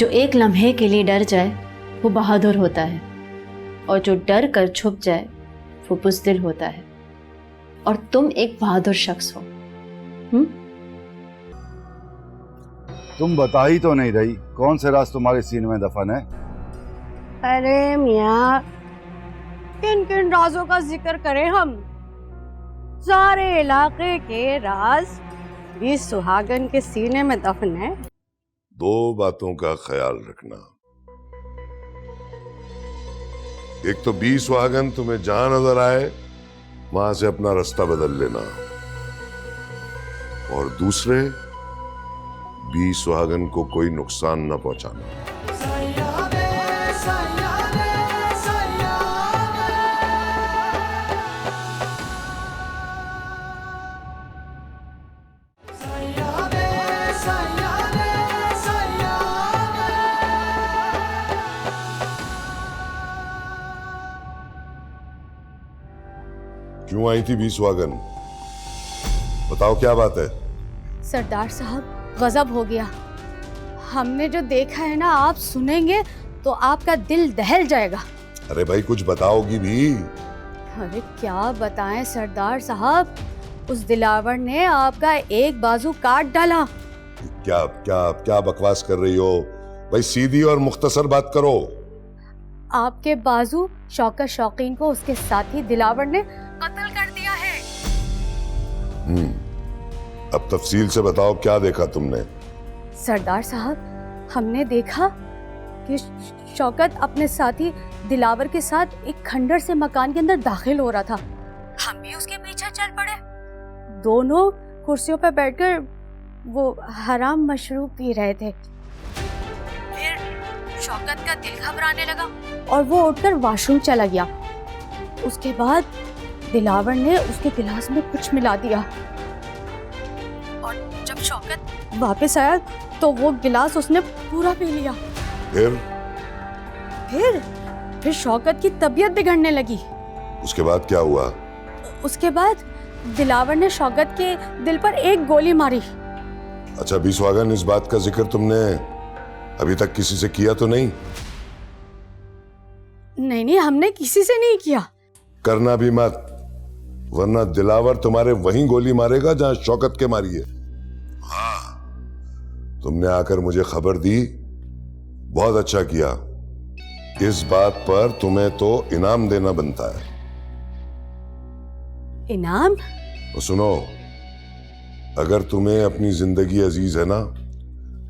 जो एक लम्हे के लिए डर जाए वो बहादुर होता है, और जो डर कर छुप जाए वो बुज़दिल होता है। और तुम एक बहादुर शख्स हो। तुम बता ही तो नहीं रही कौन से राज तुम्हारे सीने में दफन है। अरे मियाँ, किन किन राजों का जिक्र करें हम? सारे इलाके के राज भी सुहागन के सीने में दफन है। दो बातों का ख्याल रखना। एक तो 20 सुहागन तुम्हें जहां नजर आए वहां से अपना रास्ता बदल लेना, और दूसरे 20 सुहागन को कोई नुकसान न पहुंचाना। क्यों आई थी 20 सुहागन? बताओ क्या बात है? सरदार साहब, गजब हो गया। हमने जो देखा है ना, आप सुनेंगे तो आपका दिल दहल जाएगा। अरे भाई कुछ बताओगी भी? अरे क्या बताएं सरदार साहब, उस दिलावर ने आपका एक बाजू काट डाला। क्या क्या क्या बकवास कर रही हो भाई? सीधी और मुख्तसर बात करो। आपके बाजू शौकत शौकीन को उसके साथी दिलावर ने कत्ल कर दिया है। अब तफसील से बताओ क्या देखा तुमने? सरदार साहब, हमने देखा कि शौकत अपने साथी दिलावर के साथ एक खंडर से मकान के अंदर दाखिल हो रहा था। हम भी उसके पीछे चल पड़े। दोनों कुर्सियों पर बैठकर वो हराम मशरूब पी रहे थे। फिर शौकत का दिल घबराने लगा और वो उठकर वॉशरूम चला गया। उसके बाद दिलावर ने उसके गिलास में कुछ मिला दिया, और जब शौकत वापस आया तो वो गिलास उसने पूरा पी लिया। फिर शौकत की तबीयत बिगड़ने लगी। उसके बाद क्या हुआ? उसके बाद दिलावर ने शौकत के दिल पर एक गोली मारी। अच्छा 20 सुहागन, इस बात का जिक्र तुमने अभी तक किसी से किया तो नहीं? नहीं, हमने किसी से नहीं किया। करना भी मत, वरना दिलावर तुम्हारे वहीं गोली मारेगा जहां शौकत के मारी है। हाँ, तुमने आकर मुझे खबर दी, बहुत अच्छा किया। इस बात पर तुम्हें तो इनाम देना बनता है। इनाम? तो सुनो, अगर तुम्हें अपनी जिंदगी अजीज है ना,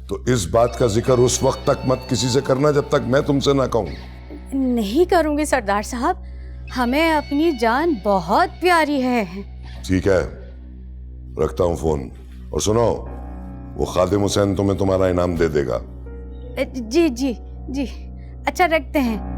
तो इस बात का जिक्र उस वक्त तक मत किसी से करना जब तक मैं तुमसे ना कहूं। नहीं करूंगी सरदार साहब, हमें अपनी जान बहुत प्यारी है। ठीक है, रखता हूं फोन। और सुनो, वो खादिम हुसैन तुम्हें तुम्हारा इनाम दे देगा। जी जी जी, अच्छा रखते हैं।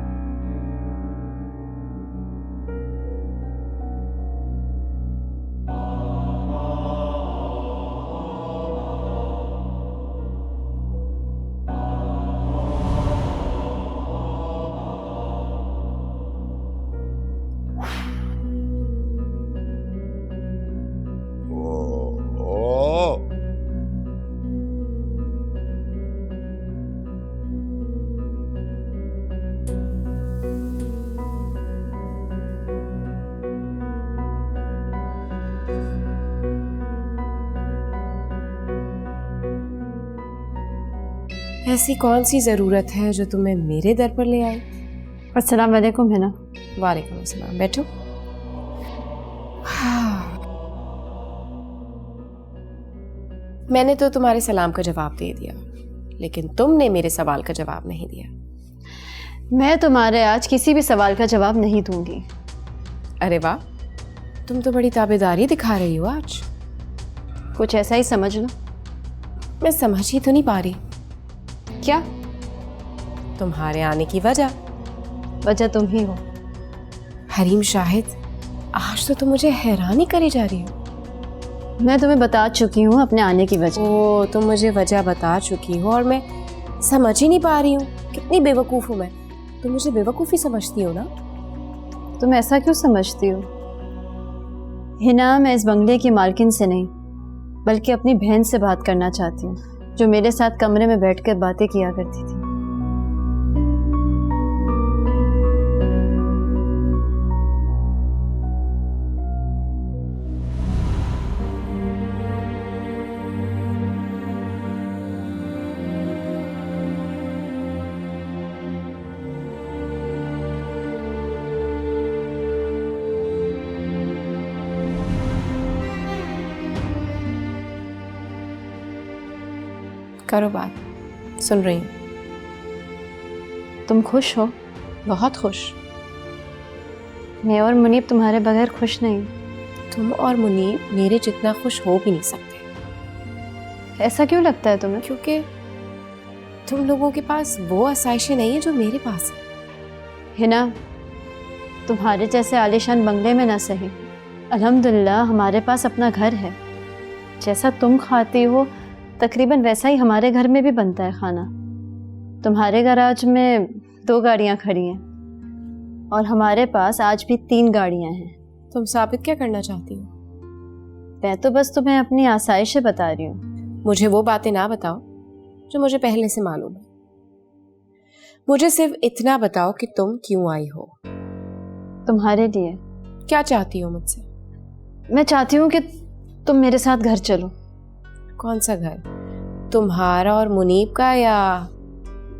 ऐसी कौन सी ज़रूरत है जो तुम्हें मेरे दर पर ले आई? अस्सलाम वालेकुम हिना। वालेकुम अस्सलाम, बैठो। मैंने तो तुम्हारे सलाम का जवाब दे दिया, लेकिन तुमने मेरे सवाल का जवाब नहीं दिया। मैं तुम्हारे आज किसी भी सवाल का जवाब नहीं दूंगी। अरे वाह, तुम तो बड़ी ताबेदारी दिखा रही हो आज। कुछ ऐसा ही समझ लो। मैं समझ ही तो नहीं पा रही। क्या? तुम्हारे आने की वजह तुम ही हो। हरीम शाहिद, आज तो तुम मुझे हैरान ही करी जा रही हो। मैं तुम्हें बता चुकी हूँ अपने आने की वजह। ओ, तुम मुझे वजह बता चुकी हो और मैं समझ ही नहीं पा रही हूँ। कितनी बेवकूफ़ हूँ मैं। तुम मुझे बेवकूफ़ी समझती हो ना? तुम ऐसा क्यों समझती हो हिना? मैं इस बंगले की मालकिन से नहीं बल्कि अपनी बहन से बात करना चाहती हूँ, जो मेरे साथ कमरे में बैठकर बातें किया करती थी। करो बात, सुन रही हूँ। तुम खुश हो? बहुत खुश। मैं और मुनीब तुम्हारे बगैर खुश नहीं। तुम और मुनीब मेरे जितना खुश हो भी नहीं सकते। ऐसा क्यों लगता है तुम्हें? क्योंकि तुम लोगों के पास वो आसाइशें नहीं है जो मेरे पास है। हिना, तुम्हारे जैसे आलीशान बंगले में ना सही, अल्हम्दुलिल्लाह हमारे पास अपना घर है। जैसा तुम खाती हो तकरीबन वैसा ही हमारे घर में भी बनता है खाना। तुम्हारे गैराज में 2 गाड़ियाँ खड़ी हैं और हमारे पास आज भी 3 गाड़ियाँ हैं। तुम साबित क्या करना चाहती हो? मैं तो बस तुम्हें अपनी आसाइशें बता रही हूँ। मुझे वो बातें ना बताओ जो मुझे पहले से मालूम है। मुझे सिर्फ इतना बताओ कि तुम क्यों आई हो। तुम्हारे लिए। क्या चाहती हो मुझसे? मैं चाहती हूँ कि तुम मेरे साथ घर चलो। कौन सा घर? तुम्हारा और मुनीब का या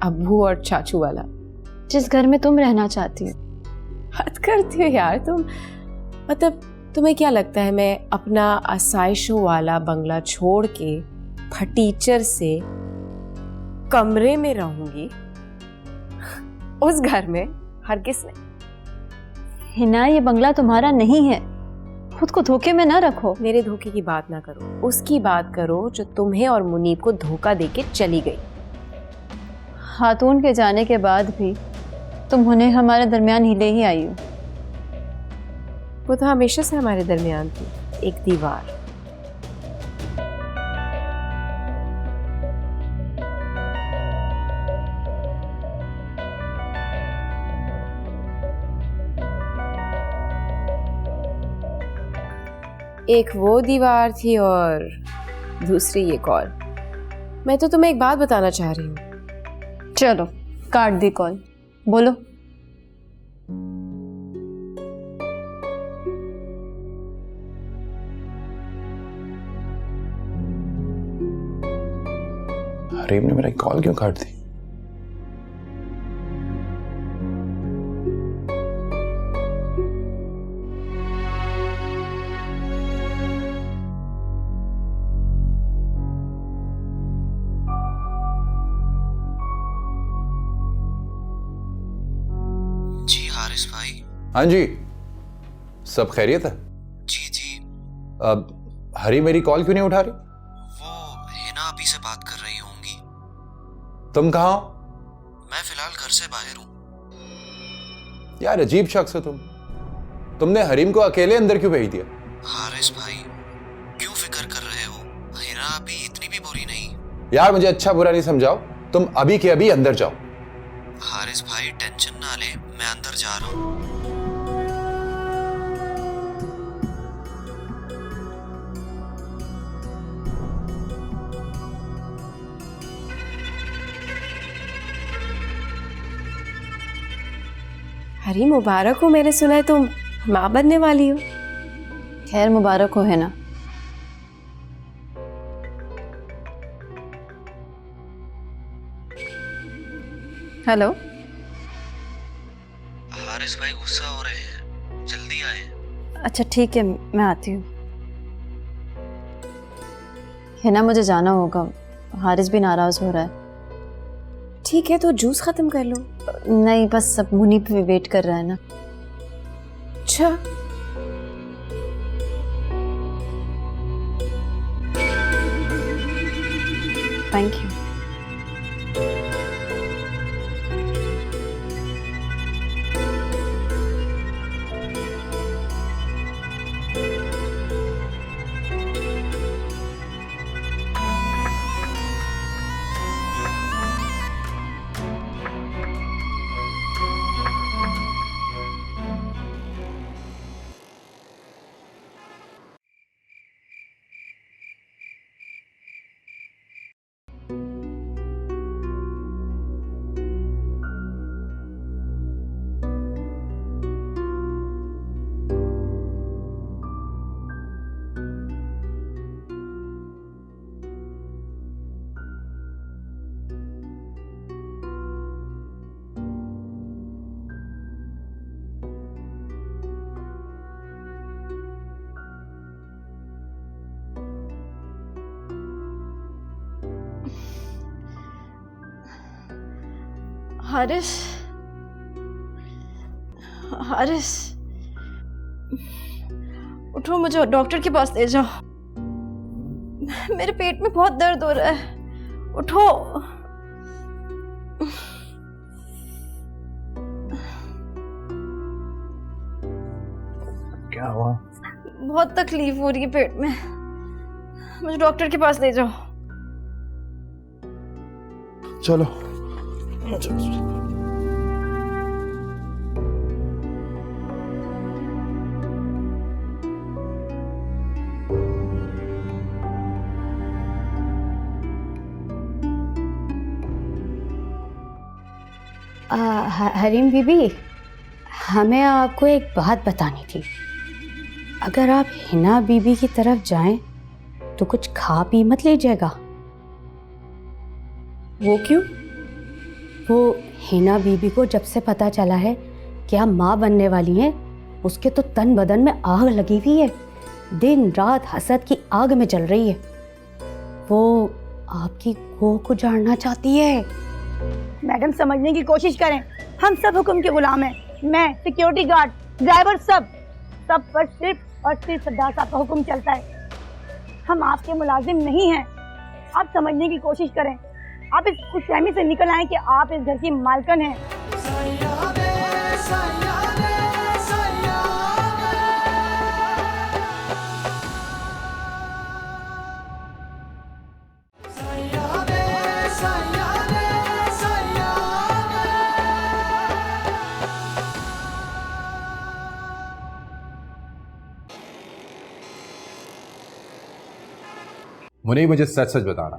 अब्बू और चाचू वाला? जिस घर में तुम रहना चाहती हो। हद करती हो यार तुम। मतलब तुम्हें क्या लगता है मैं अपना आसाइशों वाला बंगला छोड़ के फटीचर से कमरे में रहूंगी उस घर में? हरगिज़ नहीं। हिना, ये बंगला तुम्हारा नहीं है। खुद को धोखे में ना रखो। मेरे धोखे की बात ना करो, उसकी बात करो जो तुम्हें और मुनीब को धोखा देके चली गई। खातून के जाने के बाद भी तुम उन्हें हमारे दरमियान हिले ही आई हो। वो तो हमेशा से हमारे दरमियान थी, एक दीवार। एक वो दीवार थी और दूसरी ये कॉल। मैं तो तुम्हें एक बात बताना चाह रही हूँ। चलो काट दी कॉल, बोलो। हरीम ने मेरा कॉल क्यों काट दी? जी हारिस भाई। हाँ जी, सब खैरियत है? जी जी। अब हरी मेरी कॉल क्यों नहीं उठा रही? वो हिना अभी से बात कर रही होंगी। तुम कहाँ हो? मैं फिलहाल घर से बाहर हूँ। यार अजीब शख्स हो तुम। तुमने हरीम को अकेले अंदर क्यों भेज दिया? हारिस भाई क्यों फिक्र कर रहे हो? हिना अभी इतनी भी बुरी नहीं। यार मुझे अच्छा बुरा नहीं समझाओ, तुम अभी के अभी अंदर जाओ। हारिस भाई टेंशन ना ले, मैं अंदर जा रहा हूँ। हरी मुबारक हो, मैंने सुना है तुम माँ बनने वाली हो। खैर मुबारक हो है ना। हेलो। हारिस भाई गुस्सा हो रहे हैं, जल्दी आए। अच्छा ठीक है, मैं आती हूँ। है ना, मुझे जाना होगा, हारिस भी नाराज हो रहा है। ठीक है तो जूस खत्म कर लो। नहीं, बस सब मुनीब भी वेट कर रहा है ना। अच्छा थैंक यू। हारिस, हारिस, उठो, मुझे डॉक्टर के पास ले जाओ। मेरे पेट में बहुत दर्द हो रहा है, उठो। क्या हुआ? बहुत तकलीफ हो रही है पेट में, मुझे डॉक्टर के पास ले जाओ। चलो। हरीम बीबी, हमें आपको एक बात बतानी थी। अगर आप हिना बीबी की तरफ जाएं तो कुछ खा पी मत लीजिएगा। वो क्यों? वो हिना बीबी को जब से पता चला है कि आप माँ बनने वाली हैं, उसके तो तन बदन में आग लगी हुई है, दिन रात हसद की आग में जल रही है। वो आपकी गोद को जानना चाहती है। मैडम समझने की कोशिश करें, हम सब हुक्म के गुलाम हैं। मैं, सिक्योरिटी गार्ड, ड्राइवर, सब पर सिर्फ और सिर्फ सरदार साहब का हुक्म चलता है। हम आपके मुलाजिम नहीं हैं। आप समझने की कोशिश करें, आप इस खुशफहमी से निकल आएं कि आप इस घर की मालकन हैं। मुनीब, मुझे सच सच बताना,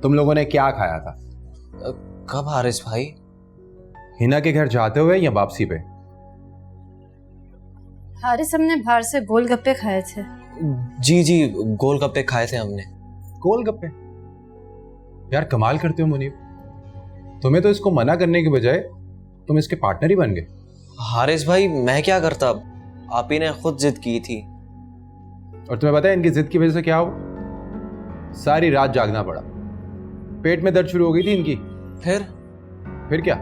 तुम लोगों ने क्या खाया था? कब हारिस भाई? हिना के घर जाते हुए या वापसी पे? हारिस, हमने बाहर से गोलगप्पे खाए थे। जी जी, गोलगप्पे खाए थे हमने। गोलगप्पे? यार कमाल करते हो मुनीब, तुम्हें तो इसको मना करने के बजाय तुम इसके पार्टनर ही बन गए। हारिस भाई, मैं क्या करता, आप ही ने खुद जिद की थी। और तुम्हें पता है इनकी जिद की वजह से क्या हुआ? सारी रात जागना पड़ा, पेट में दर्द शुरू हो गई थी इनकी। फिर क्या?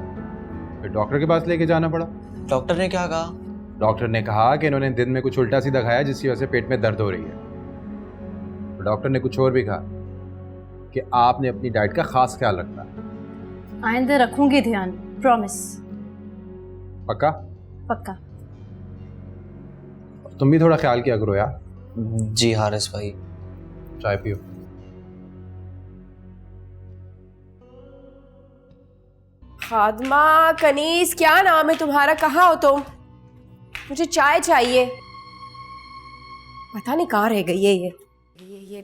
फिर डॉक्टर के पास लेके जाना पड़ा। डॉक्टर ने क्या कहा? डॉक्टर ने कहा कि इन्होंने दिन में कुछ उल्टा सीधा खाया जिसकी वजह से पेट में दर्द हो रही है। डॉक्टर ने कुछ और भी कहा कि आपने अपनी डाइट का खास ख्याल रखना है। आइंदा रखूंगी ध्यान, प्रॉमिस। पक्का? पक्का। तुम भी थोड़ा ख्याल किया करो यार। जी हारिस भाई। चाय पियो। खादमा, कनीस, क्या नाम है तुम्हारा? कहाँ हो तुम? मुझे चाय चाहिए। पता नहीं कहाँ रह गई है ये क्या?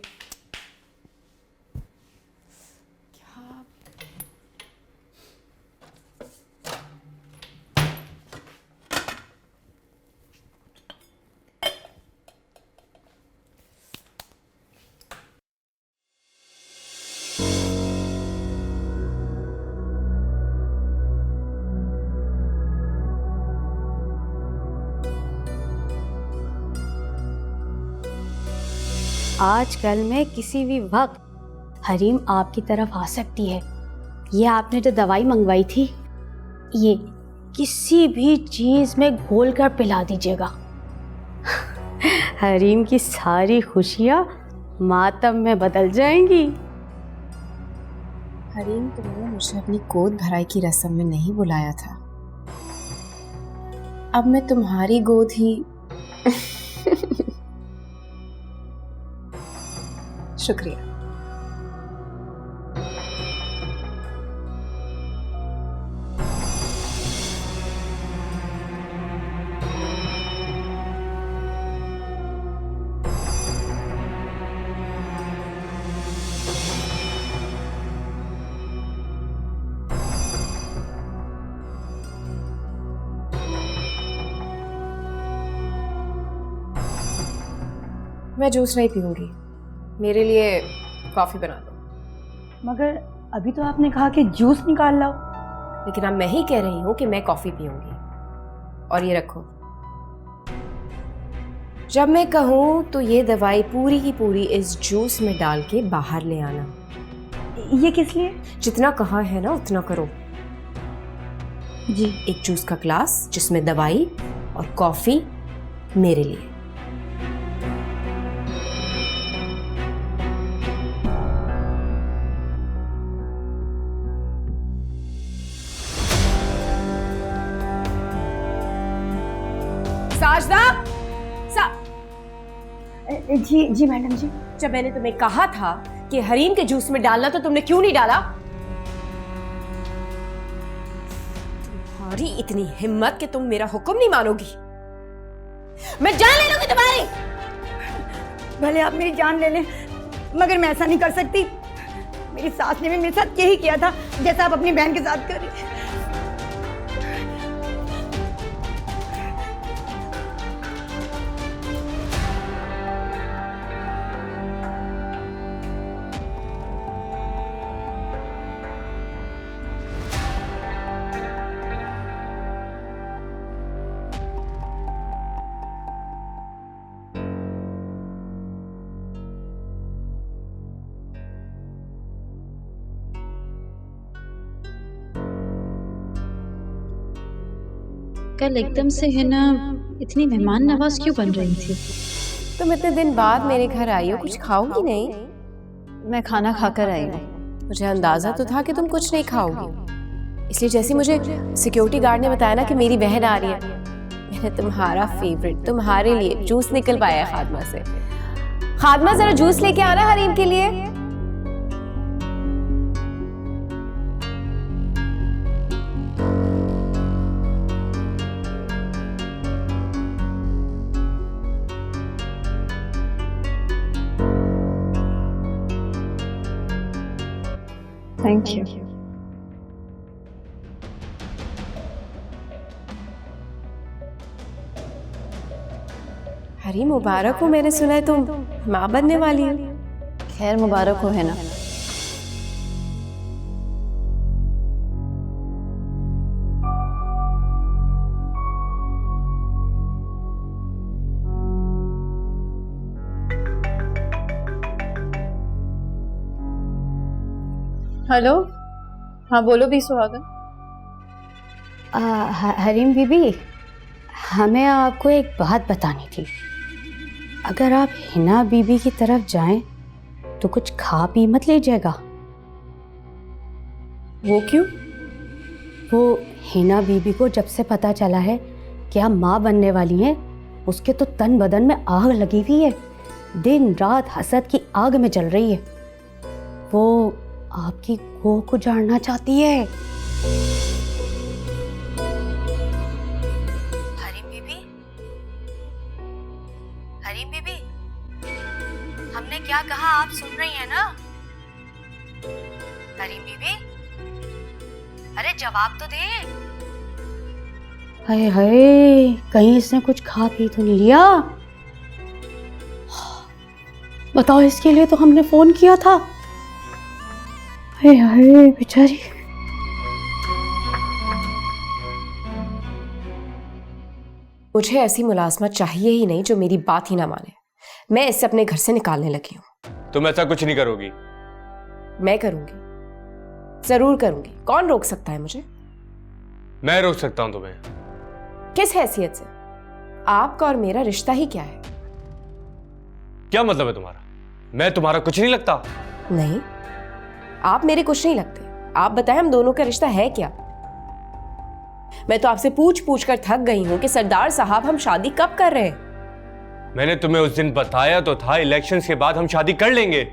आजकल में किसी भी वक्त हरीम आपकी तरफ आ सकती है। ये आपने जो दवाई मंगवाई थी, ये किसी भी चीज़ में घोल कर पिला दीजिएगा। हरीम की सारी खुशियाँ मातम में बदल जाएंगी। हरीम, तुमने मुझे अपनी गोद भराई की रस्म में नहीं बुलाया था। अब मैं तुम्हारी गोद ही शुक्रिया। मैं जूस नहीं पीऊंगी, मेरे लिए कॉफी बना दो। मगर अभी तो आपने कहा कि जूस निकाल लाओ। लेकिन अब मैं ही कह रही हूँ कि मैं कॉफी पीऊंगी। और ये रखो, जब मैं कहूँ तो ये दवाई पूरी की पूरी इस जूस में डाल के बाहर ले आना। ये किस लिए? जितना कहा है ना उतना करो। जी। एक जूस का ग्लास जिसमें दवाई और कॉफी मेरे लिए। साजदा, जी जी मैडम जी। जब मैंने तुम्हें कहा था कि हरीम के जूस में डालना तो तुमने क्यों नहीं डाला? तुम्हारी इतनी हिम्मत कि तुम मेरा हुक्म नहीं मानोगी। मैं जान ले लूंगी तुम्हारी। भले आप मेरी जान ले लें, मगर मैं ऐसा नहीं कर सकती। मेरी सास ने भी मेरे साथ यही किया था जैसा आप अपनी बहन के साथ कर रही हैं। कल एकदम से है ना इतनी मेहमान नवाज क्यों बन रही थी? तुम इतने दिन बाद मेरे घर आई हो, कुछ खाओगी नहीं? मैं खाना खाकर आई हूँ। मुझे अंदाजा तो था कि तुम कुछ नहीं खाओगी, इसलिए जैसे मुझे सिक्योरिटी गार्ड ने बताया ना कि मेरी बहन आ रही है, मैंने तुम्हारा फेवरेट तुम्हारे लिए जूस निकल पाया खादमा से। खादमा जरा जूस लेके आना हरीम के लिए। Thank you. हरीम मुबारक हो, मैंने सुना है तुम माँ बनने वाली हो। खैर मुबारक हो है ना। हेलो, हाँ बोलो भी सुहागन। हरीम बीबी, हमें आपको एक बात बतानी थी। अगर आप हिना बीबी की तरफ जाएं तो कुछ खा पी मत लीजिएगा। वो क्यों? वो हिना बीबी को जब से पता चला है कि आप माँ बनने वाली हैं, उसके तो तन बदन में आग लगी हुई है, दिन रात हसद की आग में जल रही है। वो आपकी गोह को जानना चाहती है। हरीम बीबी, हरीम बीबी, हमने क्या कहा आप सुन रही हैं ना? हरीम बीबी, अरे जवाब तो दे। हाय हाय, कहीं इसने कुछ खा पी तो नहीं लिया? बताओ, इसके लिए तो हमने फोन किया था। हाय हाय बेचारी। मुझे ऐसी मुलाजमत चाहिए ही नहीं जो मेरी बात ही ना माने। मैं इसे अपने घर से निकालने लगी हूँ। तुम ऐसा कुछ नहीं करोगी। मैं करूंगी, जरूर करूंगी। कौन रोक सकता है मुझे? मैं रोक सकता हूं तुम्हें। किस हैसियत से? आपका और मेरा रिश्ता ही क्या है? क्या मतलब है तुम्हारा? मैं तुम्हारा कुछ नहीं लगता? नहीं, आप मेरे कुछ नहीं लगते। आप बताएं, हम दोनों का रिश्ता है क्या? मैं तो आपसे पूछ पूछ कर थक गई हूं कि सरदार साहब हम शादी कब कर रहे हैं। मैंने तुम्हें उस दिन बताया तो था, इलेक्शंस के बाद हम शादी कर लेंगे।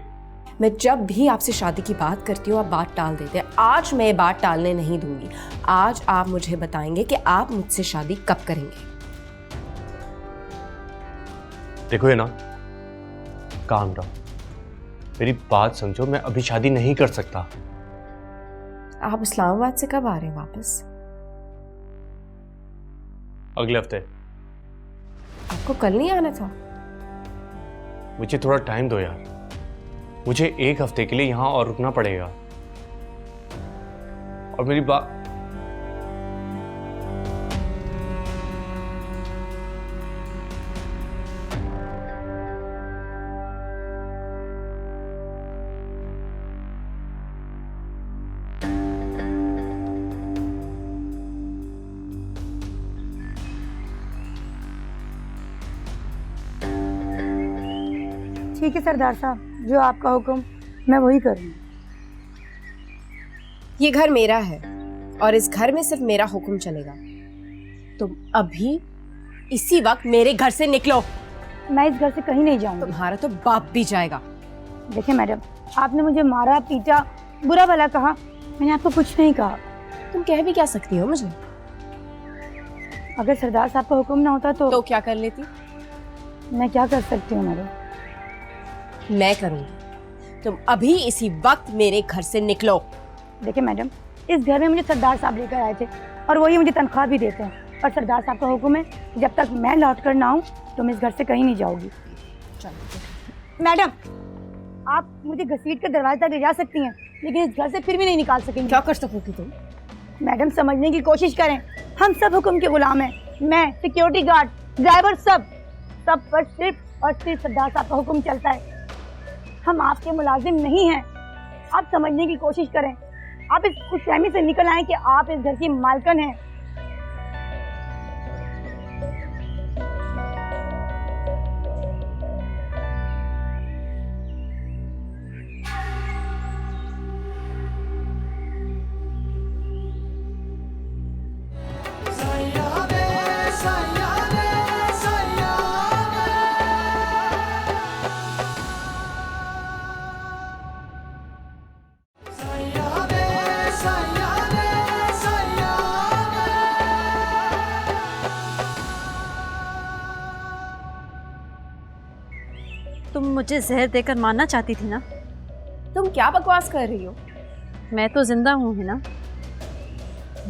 मैं जब भी आपसे शादी की बात करती हूँ आप बात टाल देते हैं। आज मैं ये बात टालने नहीं दूंगी। आज आप मुझे बताएंगे कि आप मुझसे शादी कब करेंगे। देखो ये ना, काम रहो, मेरी बात समझो। मैं अभी शादी नहीं कर सकता। आप इस्लामाबाद से कब आ रहे हैं वापस? अगले हफ्ते। आपको कल नहीं आना था? मुझे थोड़ा टाइम दो यार, मुझे एक हफ्ते के लिए यहां और रुकना पड़ेगा। और मेरी बात, ठीक है सरदार साहब, जो आपका हुक्म मैं वही करूँगी। ये घर मेरा है और इस घर में सिर्फ मेरा हुक्म चलेगा। तुम अभी इसी वक्त मेरे घर से निकलो। मैं इस घर से कहीं नहीं जाऊँगी। तुम्हारा तो बाप भी जाएगा। देखिए मैडम, आपने मुझे मारा, पीटा, बुरा भला कहा, मैंने आपको कुछ नहीं कहा। तुम कह भी क्या सकती हो मुझे? अगर सरदार साहब का हुक्म ना होता तो क्या कर लेती? मैं क्या कर सकती हूँ मैडम? मैं करूंगी। तुम अभी इसी वक्त मेरे घर से निकलो। देखिए मैडम, इस घर में मुझे सरदार साहब लेकर आए थे और वही मुझे तनख्वाह भी देते हैं, और सरदार साहब का हुक्म है कि जब तक मैं लौट कर ना आऊँ तो मैं इस घर से कहीं नहीं जाऊँगी। मैडम, आप मुझे घसीट कर दरवाजे तक ले जा सकती हैं, लेकिन इस घर से फिर भी नहीं निकाल सकेंगे। क्या कर सकोगी तुम? मैडम, समझने की कोशिश करें, हम सब हुक्म के गुलाम हैं। मैं, सिक्योरिटी गार्ड, ड्राइवर, सब पर सिर्फ और सिर्फ सरदार साहब का हुक्म चलता है। हम आपके मुलाजिम नहीं हैं। आप समझने की कोशिश करें, आप इस खुशफहमी से निकल आए कि आप इस घर की मालकन हैं। तुम मुझे जहर देकर मारना चाहती थी ना? तुम क्या बकवास कर रही हो? मैं तो जिंदा हूँ है ना,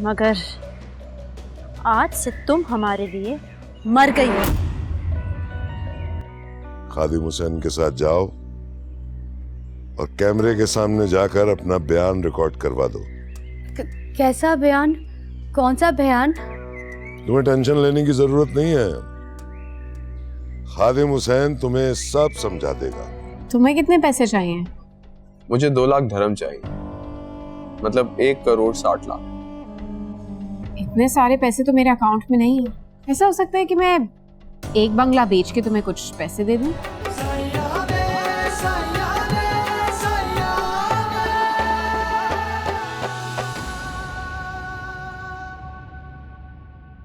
मगर आज से तुम हमारे लिए मर गई हो। खादिम हुसैन के साथ जाओ और कैमरे के सामने जाकर अपना बयान रिकॉर्ड करवा दो। कैसा बयान? कौन सा बयान? तुम्हें टेंशन लेने की जरूरत नहीं है, खादिम हुसैन तुम्हें सब समझा देगा। तुम्हें कितने पैसे चाहिए? मुझे 2 लाख धर्म चाहिए, मतलब 1 करोड़ 60 लाख। इतने सारे पैसे तो मेरे अकाउंट में नहीं है। ऐसा हो सकता है कि मैं एक बंगला बेच के तुम्हें कुछ पैसे दे दूं?